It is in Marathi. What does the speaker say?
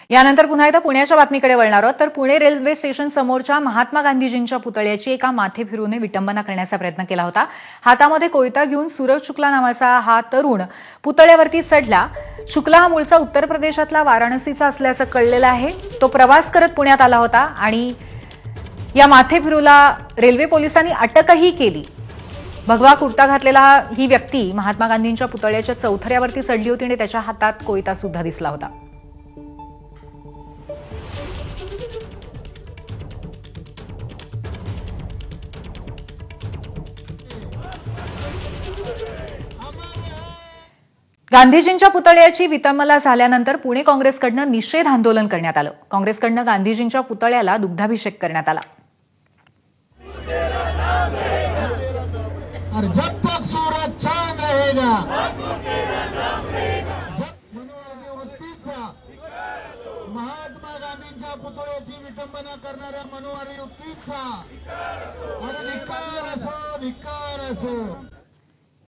यानंतर पुन्हा एकदा पुण्याच्या बातमीकडे वळणार आहोत. तर पुणे रेल्वे स्टेशन समोरच्या महात्मा गांधीजींच्या पुतळ्याची एका माथे फिरूने विटंबना करण्याचा प्रयत्न केला होता. हातामध्ये कोयता घेऊन सूरज शुक्ला नावाचा हा तरुण पुतळ्यावरती चढला. शुक्ला हा मूळचा उत्तर प्रदेशातला वाराणसीचा असल्याचं कळलेलं आहे. तो प्रवास करत पुण्यात आला होता आणि या माथे फिरूला रेल्वे पोलिसांनी अटकही केली. भगवा कुर्ता घातलेला ही व्यक्ती महात्मा गांधींच्या पुतळ्याच्या चौथऱ्यावरती चढली होती आणि त्याच्या हातात कोयता सुद्धा दिसला होता. गांधीजींच्या पुतळ्याची विटंबना झाल्यानंतर पुणे काँग्रेसकडनं निषेध आंदोलन करण्यात आलं. काँग्रेसकडनं गांधीजींच्या पुतळ्याला दुग्धाभिषेक करण्यात आला. जब तक सूरज चांद रहेगा, महात्मा गांधींच्या पुतळ्याची विटंबना करणाऱ्या मनुवादी युक्तीचा धिक्कार असो, धिक्कार असो.